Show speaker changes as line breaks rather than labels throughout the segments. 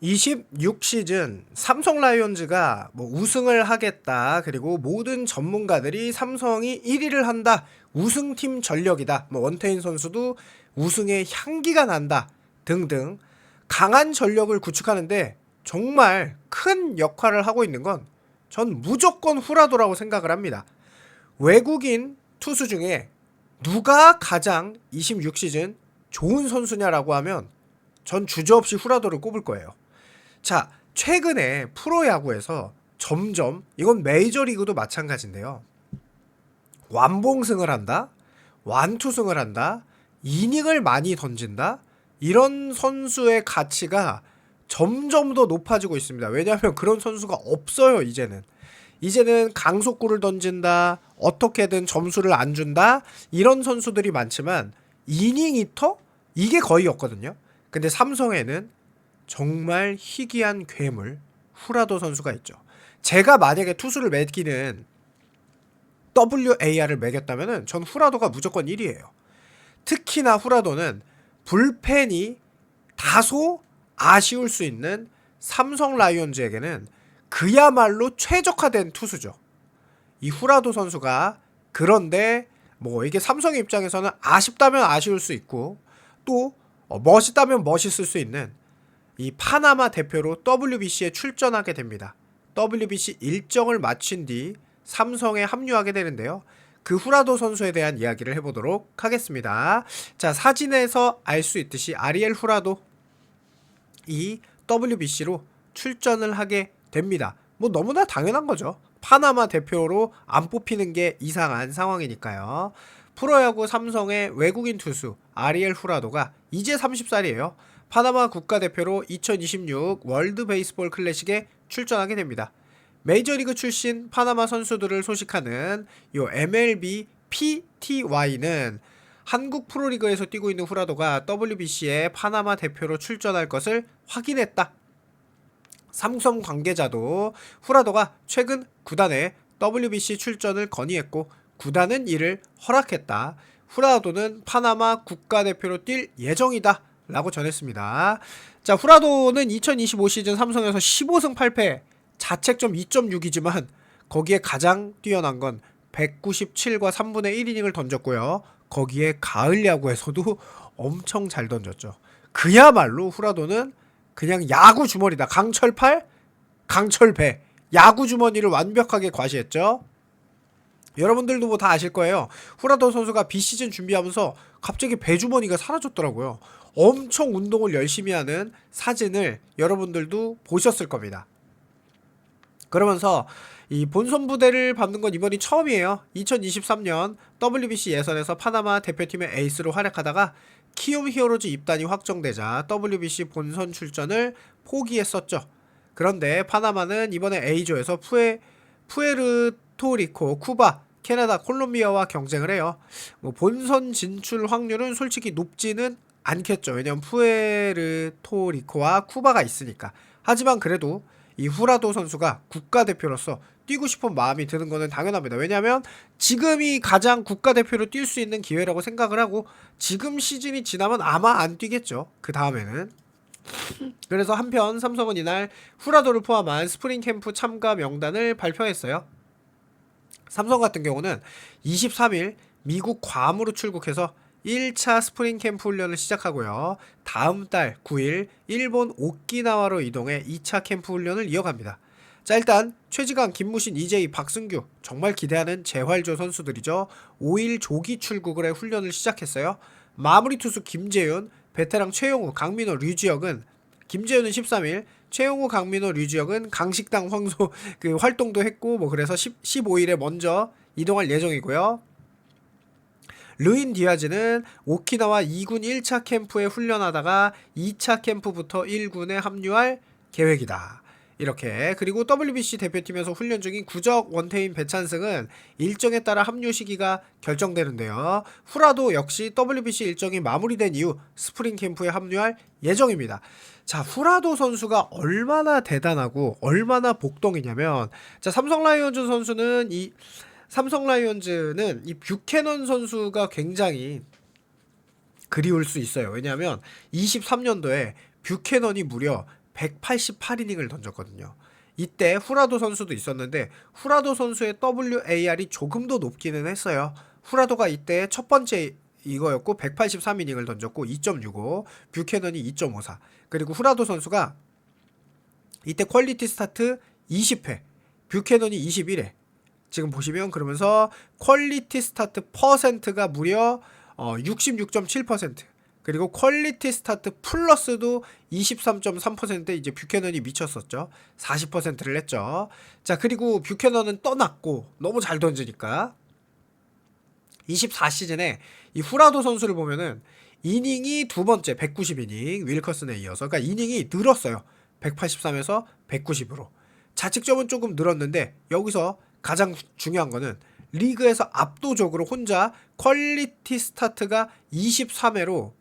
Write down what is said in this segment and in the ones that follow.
26시즌 삼성 라이온즈가 뭐 우승을 하겠다. 그리고 모든 전문가들이 삼성이 1위를 한다. 우승팀 전력이다. 뭐 원태인 선수도 우승의 향기가 난다. 등등 강한 전력을 구축하는데 정말 큰 역할을 하고 있는 건 전 무조건 후라도라고 생각을 합니다. 외국인 투수 중에 누가 가장 26시즌 좋은 선수냐라고 하면 전 주저없이 후라도를 꼽을 거예요. 자, 최근에 프로야구에서 점점 이건 메이저리그도 마찬가지인데요. 완봉승을 한다, 완투승을 한다, 이닝을 많이 던진다, 이런 선수의 가치가 점점 더 높아지고 있습니다. 왜냐하면 그런 선수가 없어요. 이제는 강속구를 던진다, 어떻게든 점수를 안 준다, 이런 선수들이 많지만 이닝 히터 이게 거의 없거든요. 근데 삼성에는 정말 희귀한 괴물 후라도 선수가 있죠. 제가 만약에 투수를 매기는 WAR을 매겼다면은 전 후라도가 무조건 1위예요. 특히나 후라도는 불펜이 다소 아쉬울 수 있는 삼성 라이온즈에게는 그야말로 최적화된 투수죠. 이 후라도 선수가 그런데 뭐 이게 삼성의 입장에서는 아쉽다면 아쉬울 수 있고 또 멋있다면 멋있을 수 있는 이 파나마 대표로 WBC에 출전하게 됩니다. WBC 일정을 마친 뒤 삼성에 합류하게 되는데요. 그 후라도 선수에 대한 이야기를 해보도록 하겠습니다. 자, 사진에서 알 수 있듯이 아리엘 후라도 이 WBC로 출전을 하게 됩니다. 뭐 너무나 당연한 거죠. 파나마 대표로 안 뽑히는 게 이상한 상황이니까요. 프로야구 삼성의 외국인 투수 아리엘 후라도가 이제 30살이에요. 파나마 국가대표로 2026 월드 베이스볼 클래식에 출전하게 됩니다. 메이저리그 출신 파나마 선수들을 소식하는 요 MLB PTY는 한국 프로리그에서 뛰고 있는 후라도가 WBC에 파나마 대표로 출전할 것을 확인했다. 삼성 관계자도 후라도가 최근 구단에 WBC 출전을 건의했고 구단은 이를 허락했다. 후라도는 파나마 국가대표로 뛸 예정이다 라고 전했습니다. 자, 후라도는 2025 시즌 삼성에서 15승 8패, 자책점 2.6이지만 거기에 가장 뛰어난 건 197과 3분의 1이닝을 던졌고요. 거기에 가을 야구에서도 엄청 잘 던졌죠. 그야말로 후라도는 그냥 야구 주머니다. 강철팔, 강철배. 야구 주머니를 완벽하게 과시했죠. 여러분들도 뭐 다 아실 거예요. 후라도 선수가 비시즌 준비하면서 갑자기 배주머니가 사라졌더라고요. 엄청 운동을 열심히 하는 사진을 여러분들도 보셨을 겁니다. 그러면서 이 본선 부대를 밟는 건 이번이 처음이에요. 2023년 WBC 예선에서 파나마 대표팀의 에이스로 활약하다가 키움 히어로즈 입단이 확정되자 WBC 본선 출전을 포기했었죠. 그런데 파나마는 이번에 A조에서 푸에르토리코, 쿠바, 캐나다, 콜롬비아와 경쟁을 해요. 뭐 본선 진출 확률은 솔직히 높지는 않겠죠. 왜냐면 푸에르토리코와 쿠바가 있으니까. 하지만 그래도 이 후라도 선수가 국가대표로서 뛰고 싶은 마음이 드는 거는 당연합니다. 왜냐하면 지금이 가장 국가대표로 뛸 수 있는 기회라고 생각을 하고 지금 시즌이 지나면 아마 안 뛰겠죠. 그 다음에는. 그래서 한편 삼성은 이날 후라도를 포함한 스프링 캠프 참가 명단을 발표했어요. 삼성 같은 경우는 23일 미국 괌으로 출국해서 1차 스프링 캠프 훈련을 시작하고요. 다음 달 9일 일본 오키나와로 이동해 2차 캠프 훈련을 이어갑니다. 자, 일단 최지강, 김무신, 이재희, 박승규 정말 기대하는 재활조 선수들이죠. 5일 조기 출국을 해 훈련을 시작했어요. 마무리 투수 김재윤, 베테랑 최용우, 강민호, 류지혁은 김재윤은 13일, 최용우, 강민호, 류지혁은 강식당 황소 그 활동도 했고 뭐 그래서 15일에 먼저 이동할 예정이고요. 르인 디아즈는 오키나와 2군 1차 캠프에 훈련하다가 2차 캠프부터 1군에 합류할 계획이다. 이렇게. 그리고 WBC 대표팀에서 훈련 중인 구적, 원태인, 배찬승은 일정에 따라 합류 시기가 결정되는데요. 후라도 역시 WBC 일정이 마무리된 이후 스프링 캠프에 합류할 예정입니다. 자, 후라도 선수가 얼마나 대단하고 얼마나 복덩이냐면, 자, 삼성 라이온즈는 이 뷰캐넌 선수가 굉장히 그리울 수 있어요. 왜냐하면 23년도에 뷰캐넌이 무려 188이닝을 던졌거든요. 이때 후라도 선수도 있었는데 후라도 선수의 WAR이 조금 더 높기는 했어요. 후라도가 이때 첫 번째 이거였고 183이닝을 던졌고 2.65, 뷰캐넌이 2.54. 그리고 후라도 선수가 이때 퀄리티 스타트 20회, 뷰캐넌이 21회. 지금 보시면 그러면서 퀄리티 스타트 퍼센트가 무려 66.7%. 그리고 퀄리티 스타트 플러스도 23.3% 이제 뷰캐넌이 미쳤었죠. 40%를 했죠. 자, 그리고 뷰캐넌은 떠났고 너무 잘 던지니까 24시즌에 이 후라도 선수를 보면은 이닝이 두 번째 190이닝 윌커슨에 이어서 그러니까 이닝이 늘었어요. 183에서 190으로. 자책점은 조금 늘었는데 여기서 가장 중요한 거는 리그에서 압도적으로 혼자 퀄리티 스타트가 23회로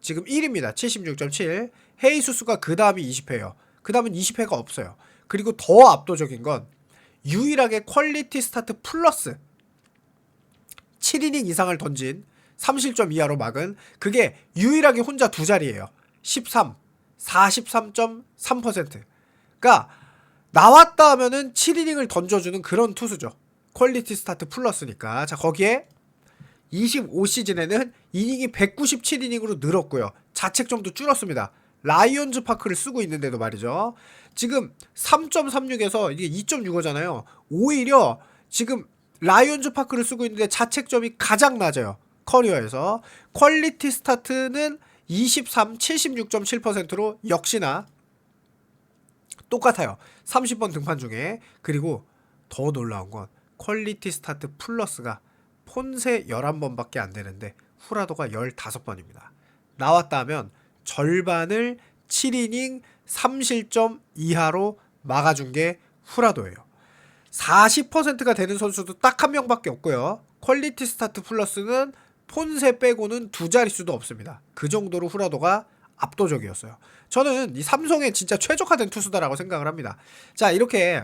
지금 1위입니다. 76.7. 헤이수스가 그 다음이 20회예요. 그 다음은 20회가 없어요. 그리고 더 압도적인 건 유일하게 퀄리티 스타트 플러스 7이닝 이상을 던진 3실점 이하로 막은 그게 유일하게 혼자 두 자리예요. 13, 43.3%. 그러니까 나왔다 하면은 7이닝을 던져주는 그런 투수죠. 퀄리티 스타트 플러스니까. 자, 거기에 25시즌에는 이닝이 197이닝으로 늘었고요. 자책점도 줄었습니다. 라이온즈 파크를 쓰고 있는데도 말이죠. 지금 3.36에서 이게 2.65잖아요. 오히려 지금 라이온즈 파크를 쓰고 있는데 자책점이 가장 낮아요. 커리어에서. 퀄리티 스타트는 23, 76.7%로 역시나 똑같아요. 30번 등판 중에. 그리고 더 놀라운 건 퀄리티 스타트 플러스가 폰세 11번밖에 안 되는데 후라도가 15번입니다. 나왔다 하면 절반을 7이닝 3실점 이하로 막아준 게 후라도예요. 40%가 되는 선수도 딱 한 명밖에 없고요. 퀄리티 스타트 플러스는 폰세 빼고는 두 자릿수도 없습니다. 그 정도로 후라도가 압도적이었어요. 저는 이 삼성의 진짜 최적화된 투수다라고 생각을 합니다. 자, 이렇게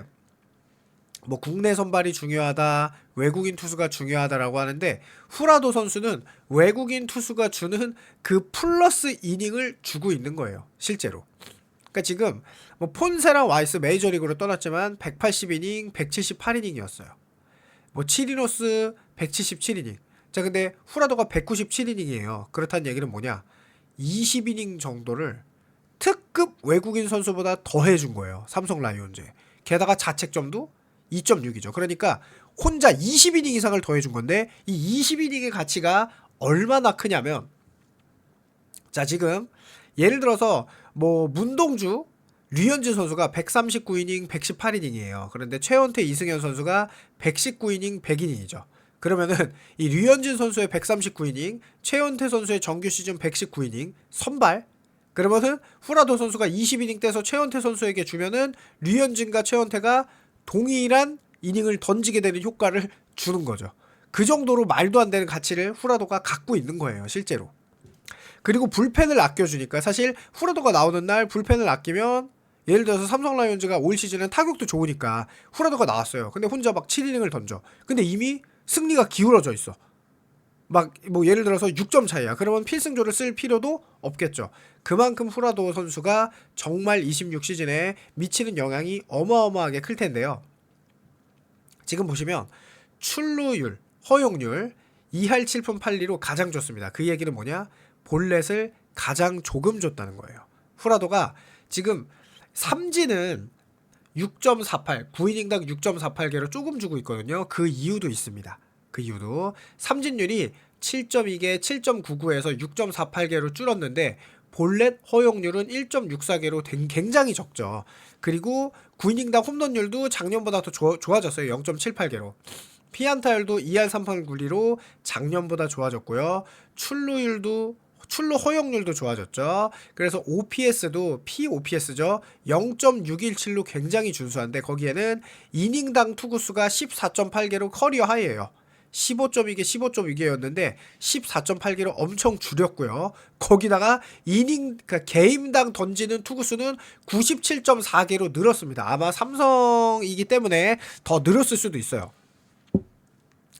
뭐 국내 선발이 중요하다, 외국인 투수가 중요하다라고 하는데 후라도 선수는 외국인 투수가 주는 그 플러스 이닝을 주고 있는 거예요. 실제로. 그러니까 지금 뭐 폰세랑 와이스 메이저리그로 떠났지만 180이닝, 178이닝이었어요. 뭐 치리노스 177이닝. 자, 근데 후라도가 197이닝이에요. 그렇다는 얘기는 뭐냐? 20이닝 정도를 특급 외국인 선수보다 더 해준 거예요. 삼성 라이온즈. 게다가 자책점도 2.6이죠. 그러니까 혼자 20이닝 이상을 더 해준 건데 이 20이닝의 가치가 얼마나 크냐면 자, 지금 예를 들어서 뭐 문동주 류현진 선수가 139이닝 118이닝이에요. 그런데 최원태 이승현 선수가 119이닝 100이닝이죠. 그러면은 이 류현진 선수의 139이닝, 최원태 선수의 정규 시즌 119이닝 선발. 그러면은 후라도 선수가 20이닝 떼서 최원태 선수에게 주면은 류현진과 최원태가 동일한 이닝을 던지게 되는 효과를 주는 거죠. 그 정도로 말도 안 되는 가치를 후라도가 갖고 있는 거예요, 실제로. 그리고 불펜을 아껴주니까 사실 후라도가 나오는 날 불펜을 아끼면 예를 들어서 삼성 라이온즈가 올 시즌은 타격도 좋으니까 후라도가 나왔어요. 근데 혼자 막 7이닝을 던져. 근데 이미 승리가 기울어져 있어. 막 뭐 예를 들어서 6점 차이야. 그러면 필승조를 쓸 필요도 없겠죠. 그만큼 후라도 선수가 정말 26시즌에 미치는 영향이 어마어마하게 클 텐데요. 지금 보시면 출루율, 허용률 2할 7푼 8리로 가장 좋습니다. 그 얘기는 뭐냐? 볼넷을 가장 조금 줬다는 거예요. 후라도가 지금 삼진은 6.48, 9이닝당 6.48개로 조금 주고 있거든요. 그 이유도 있습니다. 그 이유도 삼진율이 7.2개, 7.99에서 6.48개로 줄었는데 볼넷 허용률은 1.64개로 굉장히 적죠. 그리고 9이닝당 홈런율도 작년보다 더 좋아졌어요. 0.78개로. 피안타율도 2할 3푼 9리로 작년보다 좋아졌고요. 출루 허용률도 좋아졌죠. 그래서 OPS도 POPS죠. 0.617로 굉장히 준수한데 거기에는 이닝당 투구수가 14.8개로 커리어 하이예요. 15.2개, 15.2개였는데 14.8개로 엄청 줄였고요. 거기다가 그러니까 게임당 던지는 투구수는 97.4개로 늘었습니다. 아마 삼성이기 때문에 더 늘었을 수도 있어요.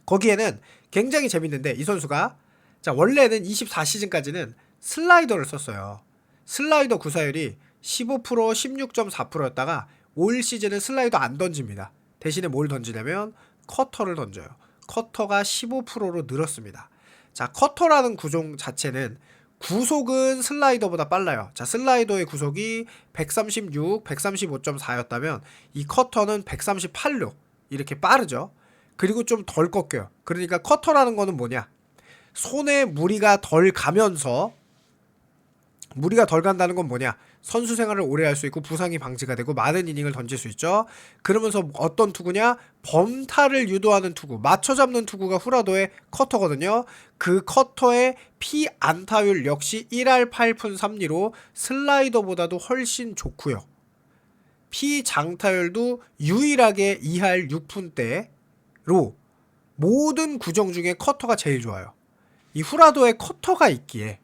거기에는 굉장히 재밌는데 이 선수가 자, 원래는 24시즌까지는 슬라이더를 썼어요. 슬라이더 구사율이 15%, 16.4%였다가 올 시즌은 슬라이더 안 던집니다. 대신에 뭘 던지냐면 커터를 던져요. 커터가 15%로 늘었습니다. 자, 커터라는 구종 자체는 구속은 슬라이더보다 빨라요. 자, 슬라이더의 구속이 136, 135.4였다면 이 커터는 138로 이렇게 빠르죠. 그리고 좀 덜 꺾여요. 그러니까 커터라는 거는 뭐냐? 손에 무리가 덜 가면서, 무리가 덜 간다는 건 뭐냐? 선수 생활을 오래 할 수 있고 부상이 방지가 되고 많은 이닝을 던질 수 있죠. 그러면서 어떤 투구냐? 범타를 유도하는 투구, 맞춰 잡는 투구가 후라도의 커터거든요. 그 커터의 피안타율 역시 1할 8푼 3리로 슬라이더보다도 훨씬 좋고요. 피장타율도 유일하게 2할 6푼대로 모든 구종 중에 커터가 제일 좋아요. 이 후라도에 커터가 있기에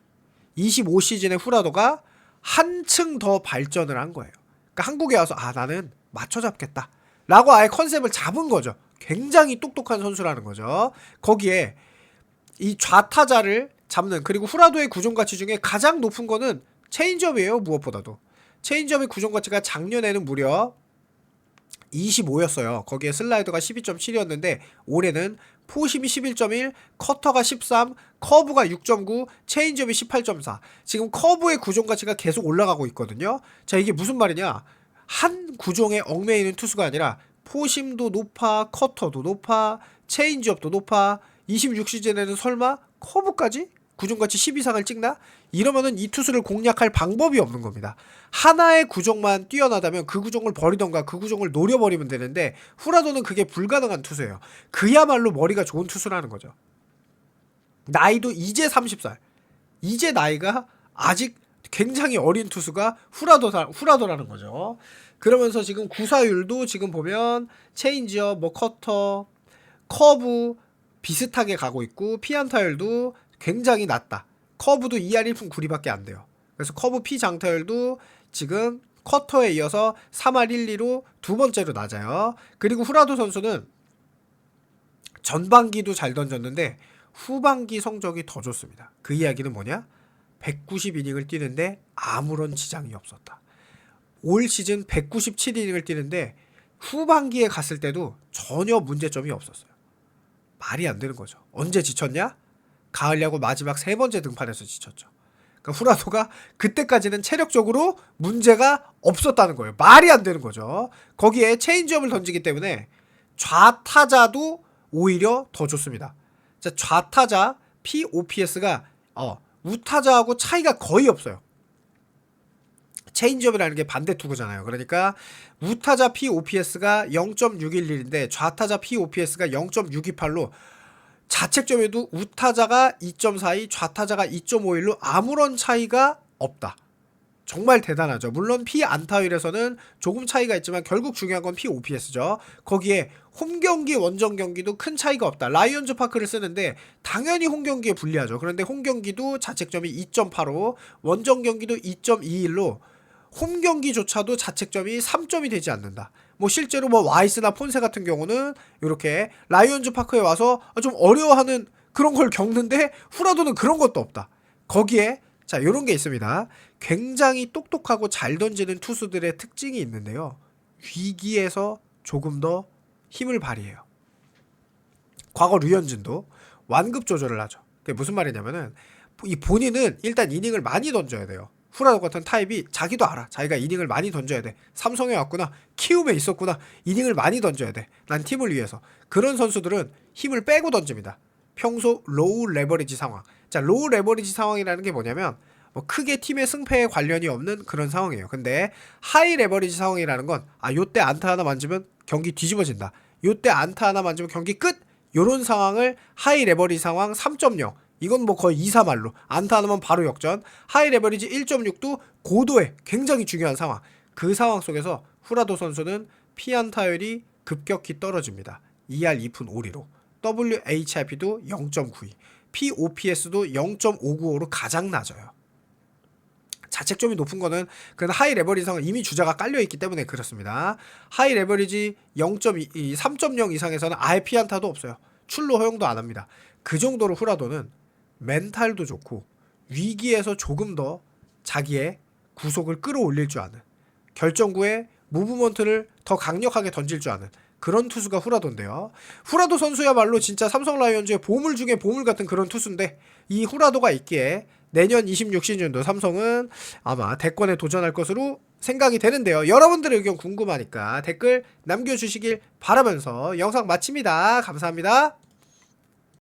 25시즌의 후라도가 한층 더 발전을 한 거예요. 그러니까 한국에 와서 나는 맞춰 잡겠다 라고 아예 컨셉을 잡은 거죠. 굉장히 똑똑한 선수라는 거죠. 거기에 이 좌타자를 잡는, 그리고 후라도의 구종가치 중에 가장 높은 거는 체인지업이에요. 무엇보다도 체인지업의 구종가치가 작년에는 무려 25였어요. 거기에 슬라이더가 12.7이었는데 올해는 포심이 11.1, 커터가 13, 커브가 6.9, 체인지업이 18.4. 지금 커브의 구종 가치가 계속 올라가고 있거든요. 자, 이게 무슨 말이냐? 한 구종에 얽매이는 투수가 아니라 포심도 높아, 커터도 높아, 체인지업도 높아. 26시즌에는 설마 커브까지 구종가치 10 이상을 찍나? 이러면은 이 투수를 공략할 방법이 없는 겁니다. 하나의 구종만 뛰어나다면 그 구종을 버리던가 그 구종을 노려버리면 되는데 후라도는 그게 불가능한 투수예요. 그야말로 머리가 좋은 투수라는 거죠. 나이도 이제 30살. 이제 나이가 아직 굉장히 어린 투수가 후라도라는 거죠. 그러면서 지금 구사율도 지금 보면 체인지업, 커터, 커브 비슷하게 가고 있고 피안타율도 굉장히 낮다. 커브도 2할 1푼 9리밖에 안 돼요. 그래서 커브 피 장타율도 지금 커터에 이어서 3할 1, 2로 두 번째로 낮아요. 그리고 후라도 선수는 전반기도 잘 던졌는데 후반기 성적이 더 좋습니다. 그 이야기는 뭐냐? 190이닝을 뛰는데 아무런 지장이 없었다. 올 시즌 197이닝을 뛰는데 후반기에 갔을 때도 전혀 문제점이 없었어요. 말이 안 되는 거죠. 언제 지쳤냐? 가을 야구 마지막 세 번째 등판에서 지쳤죠. 그러니까 후라도가 그때까지는 체력적으로 문제가 없었다는 거예요. 말이 안 되는 거죠. 거기에 체인지업을 던지기 때문에 좌타자도 오히려 더 좋습니다. 자, 좌타자 POPS가 우타자하고 차이가 거의 없어요. 체인지업이라는 게 반대 투구잖아요. 그러니까 우타자 POPS가 0.611인데 좌타자 POPS가 0.628로 자책점에도 우타자가 2.42, 좌타자가 2.51로 아무런 차이가 없다. 정말 대단하죠. 물론 피안타율에서는 조금 차이가 있지만 결국 중요한 건 POPS죠. 거기에 홈경기 원정경기도 큰 차이가 없다. 라이온즈 파크를 쓰는데 당연히 홈경기에 불리하죠. 그런데 홈경기도 자책점이 2.85, 원정경기도 2.21로 홈경기조차도 자책점이 3점이 되지 않는다. 실제로 와이스나 폰세 같은 경우는 이렇게 라이온즈 파크에 와서 좀 어려워하는 그런 걸 겪는데 후라도는 그런 것도 없다. 거기에 자, 요런 게 있습니다. 굉장히 똑똑하고 잘 던지는 투수들의 특징이 있는데요. 위기에서 조금 더 힘을 발휘해요. 과거 류현진도 완급 조절을 하죠. 그게 무슨 말이냐면은 이 본인은 일단 이닝을 많이 던져야 돼요. 후라도 같은 타입이 자기도 알아. 자기가 이닝을 많이 던져야 돼. 삼성에 왔구나. 키움에 있었구나. 이닝을 많이 던져야 돼. 난 팀을 위해서. 그런 선수들은 힘을 빼고 던집니다. 평소 로우 레버리지 상황. 자, 로우 레버리지 상황이라는 게 뭐냐면 크게 팀의 승패에 관련이 없는 그런 상황이에요. 근데 하이 레버리지 상황이라는 건 요때 안타 하나 만지면 경기 뒤집어진다. 요때 안타 하나 만지면 경기 끝. 요런 상황을 하이 레버리지 상황 3.0. 이건 거의 2-3할로 안타 하나만 바로 역전. 하이 레버리지 1.6도 고도의 굉장히 중요한 상황. 그 상황 속에서 후라도 선수는 피안타율이 급격히 떨어집니다. 2할 2푼 5리로 WHIP도 0.92, POPS도 0.595로 가장 낮아요. 자책점이 높은 거는 그런 하이 레버리지 상황 이미 주자가 깔려있기 때문에 그렇습니다. 하이 레버리지 0.2, 3.0 이상에서는 아예 피안타도 없어요. 출루 허용도 안 합니다. 그 정도로 후라도는 멘탈도 좋고 위기에서 조금 더 자기의 구속을 끌어올릴 줄 아는, 결정구에 무브먼트를 더 강력하게 던질 줄 아는 그런 투수가 후라도인데요. 후라도 선수야말로 진짜 삼성 라이온즈의 보물 중에 보물 같은 그런 투수인데, 이 후라도가 있기에 내년 26시즌도 삼성은 아마 대권에 도전할 것으로 생각이 되는데요. 여러분들의 의견 궁금하니까 댓글 남겨주시길 바라면서 영상 마칩니다. 감사합니다.